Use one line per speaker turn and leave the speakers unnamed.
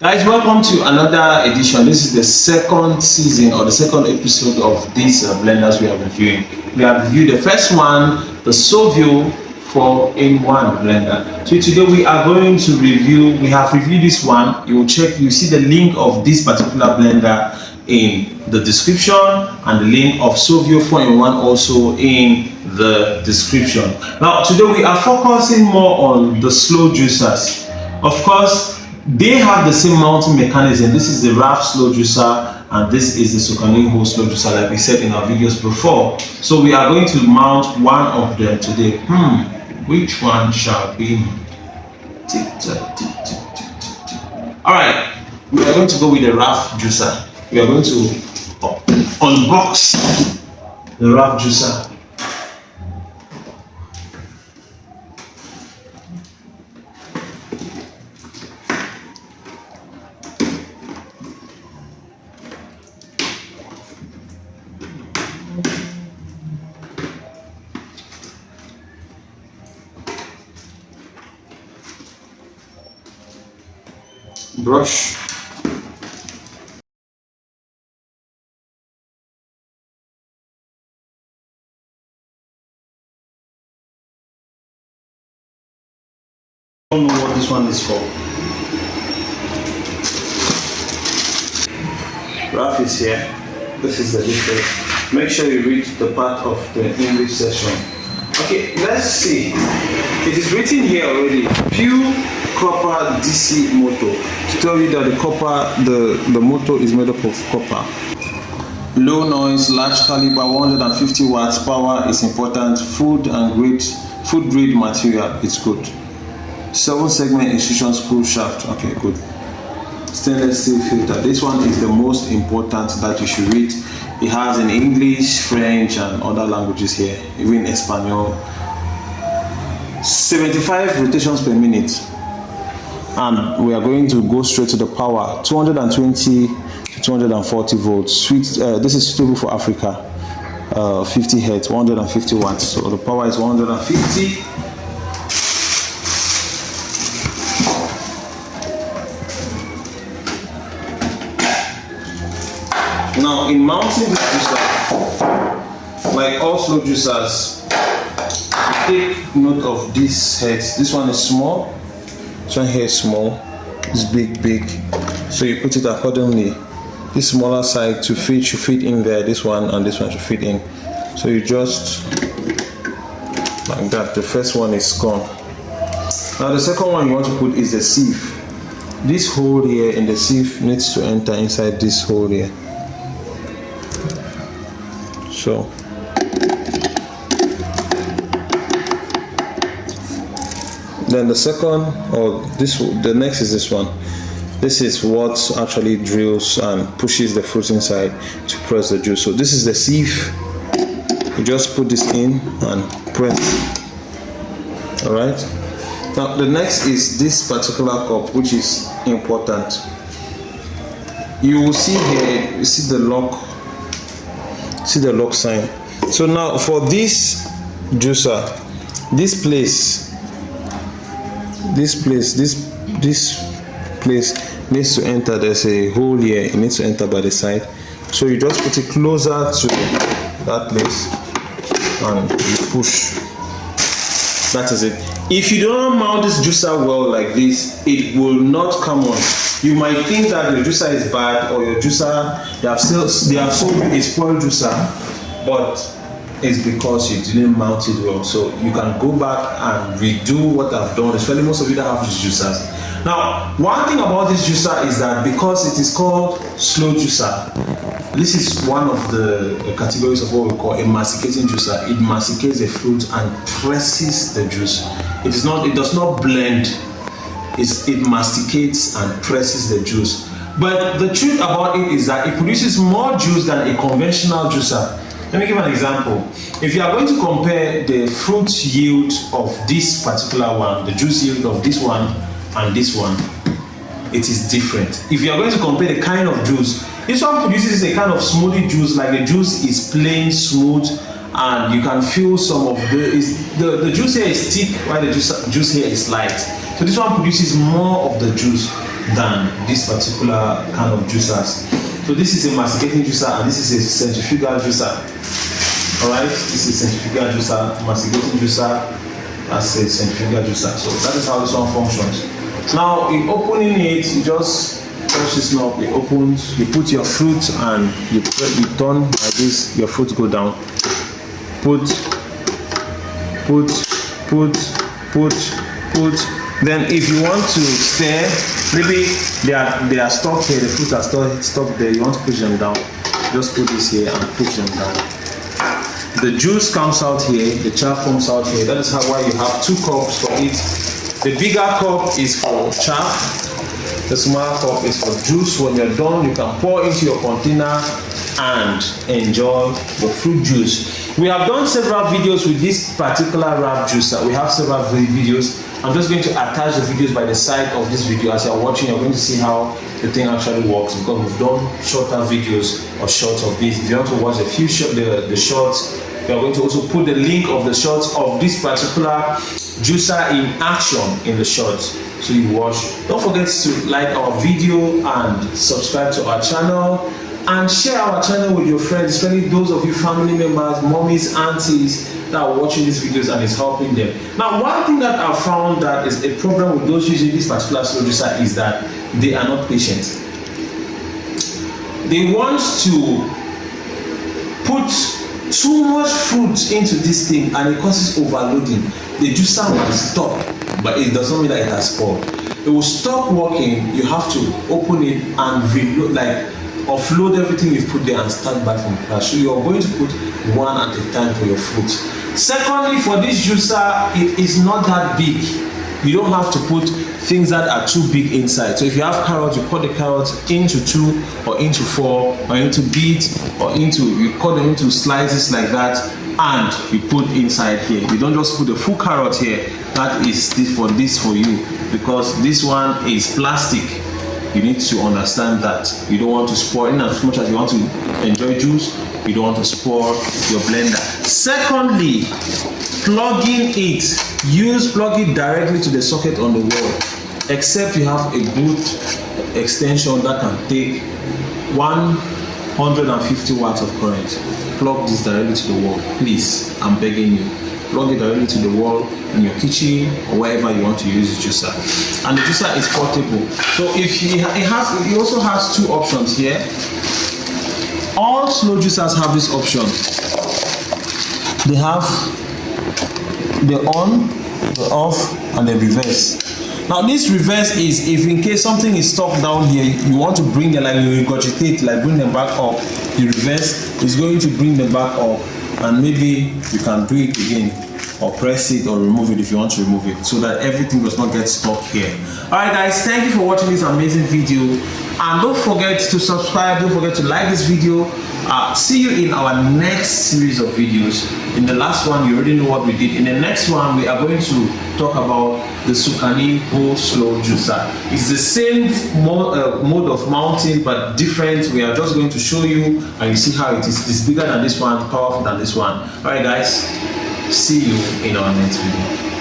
Guys, welcome to another edition. This is the second season or the second episode of these blenders we are reviewing. We have reviewed the first one, the Sovio 4-in-1 blender. So today we are going to review, we have reviewed this one. You will check, you see the link of this particular blender in the description and the link of Sovio 4-in-1 also in the description. Now today we are focusing more on the slow juicers. Of course, they have the same mounting mechanism. This is the RAF Slow Juicer and this is the Sukaninho Slow Juicer, like we said in our videos before. So we are going to mount one of them today. Which one shall be? Alright, we are going to go with the RAF Juicer. We are going to unbox the RAF Juicer. Brush. I don't know what this one is for. RAF is here. This is the difference. Make sure you read the part of the English section. Okay, let's see. It is written here already. Pure copper DC motor. To tell you that the motor is made up of copper. Low noise, large caliber, 150 watts. Power is important. Food grade material. It's good. 7-segment extrusion screw shaft. Okay, good. Stainless steel filter. This one is the most important that you should read. It has in English, French, and other languages here, even Espanol. 75 rotations per minute. And we are going to go straight to the power. 220 to 240 volts. This is suitable for Africa. 50 hertz, 150 watts. So the power is 150. Now, in mounting this juicer, like all slow juicers, take note of these heads. This one is small. This one here is small. It's big. So you put it accordingly. This smaller side to fit should fit in there. This one and this one should fit in. So you just like that. The first one is gone. Now the second one you want to put is the sieve. This hole here in the sieve needs to enter inside this hole here. So then the second, or the next is this one. This is what actually drills and pushes the fruit inside to press the juice. So this is the sieve. You just put this in and press. All right. Now the next is this particular cup, which is important. You will see here, you see the lock. See the lock sign. So now for this juicer, this place needs to enter. There's a hole here. It needs to enter by the side. So you just put it closer to that place and you push. That is it. If you don't mount this juicer well like this, it will not come on. You might think that your juicer is bad, or your juicer, they have sold you a spoiled juicer, but it's because you didn't mount it well. So you can go back and redo what I've done, especially most of you that have these juicers. Now, one thing about this juicer is that because it is called slow juicer, this is one of the categories of what we call a masticating juicer. It masticates the fruit and presses the juice. It does not blend. It masticates and presses the juice. But the truth about it is that it produces more juice than a conventional juicer. Let me give an example. If you are going to compare the fruit yield of this particular one, the juice yield of this one and this one, it is different. If you are going to compare the kind of juice, this one produces a kind of smoothie juice, like the juice is plain smooth and you can feel some of the juice here is thick while the juice here is light. So this one produces more of the juice. than this particular kind of juicers. So this is a masticating juicer and this is a centrifugal juicer. Alright, this is a centrifugal juicer, masticating juicer, that's a centrifugal juicer. So that is how this one functions. Now in opening it, you just touch this knob, it opens, you put your fruit and you turn like this, your fruit go down. Put. Then if you want to stir, maybe they are stuck here, the fruits are stuck there, you want to push them down, just put this here and push them down. The juice comes out here, the chaff comes out here. That is why you have 2 cups for it. The bigger cup is for chaff, the smaller cup is for juice. When you're done, you can pour into your container and enjoy the fruit juice. We have done several videos with this particular RAF juicer. We have several videos. I'm just going to attach the videos by the side of this video. As you're watching, you're going to see how the thing actually works, because we've done shorter videos or shorts of this. If you want to watch the shorts, we are going to also put the link of the shorts of this particular juicer in action in the shorts, so you watch. Don't forget to like our video and subscribe to our channel, and share our channel with your friends, especially those of you family members, mommies, aunties that are watching these videos and is helping them. Now, one thing that I found that is a problem with those using this particular slow juicer is that they are not patient. They want to put too much fruit into this thing and it causes overloading. The juicer will stop, but it does not mean that it has spoiled. It will stop working. You have to open it and reload, like offload everything you've put there and start back from scratch. So you're going to put one at a time for your fruit. Secondly, for this juicer, it is not that big. You don't have to put things that are too big inside. So if you have carrots, you cut the carrots into 2 or into 4 or into beets, or you cut them into slices like that and you put inside here. You don't just put a full carrot here. That is for you, because this one is plastic. You need to understand that you don't want to spoil. In as much as you want to enjoy juice, you don't want to spoil your blender. Secondly, plugging it. Plug it directly to the socket on the wall, except you have a good extension that can take 150 watts of current. Plug this directly to the wall, please. I'm begging you. Plug it directly to the wall in your kitchen or wherever you want to use the juicer. And the juicer is portable. So if it also has 2 options here. All slow juicers have this option. They have the on, the off, and the reverse. Now this reverse is if in case something is stuck down here, you want to bring them, like you regurgitate, like bring them back up. The reverse is going to bring them back up, and maybe you can do it again, or press it or remove it if you want to remove it, so that everything does not get stuck here. Alright guys, thank you for watching this amazing video, and don't forget to subscribe, don't forget to like this video. See you in our next series of videos. In the last one, you already know what we did. In the next one, we are going to talk about the RAF Slow Juicer. It's the same mode of mounting, but different. We are just going to show you, and you see how it is. It's bigger than this one, powerful than this one. Alright guys, see you in our next video.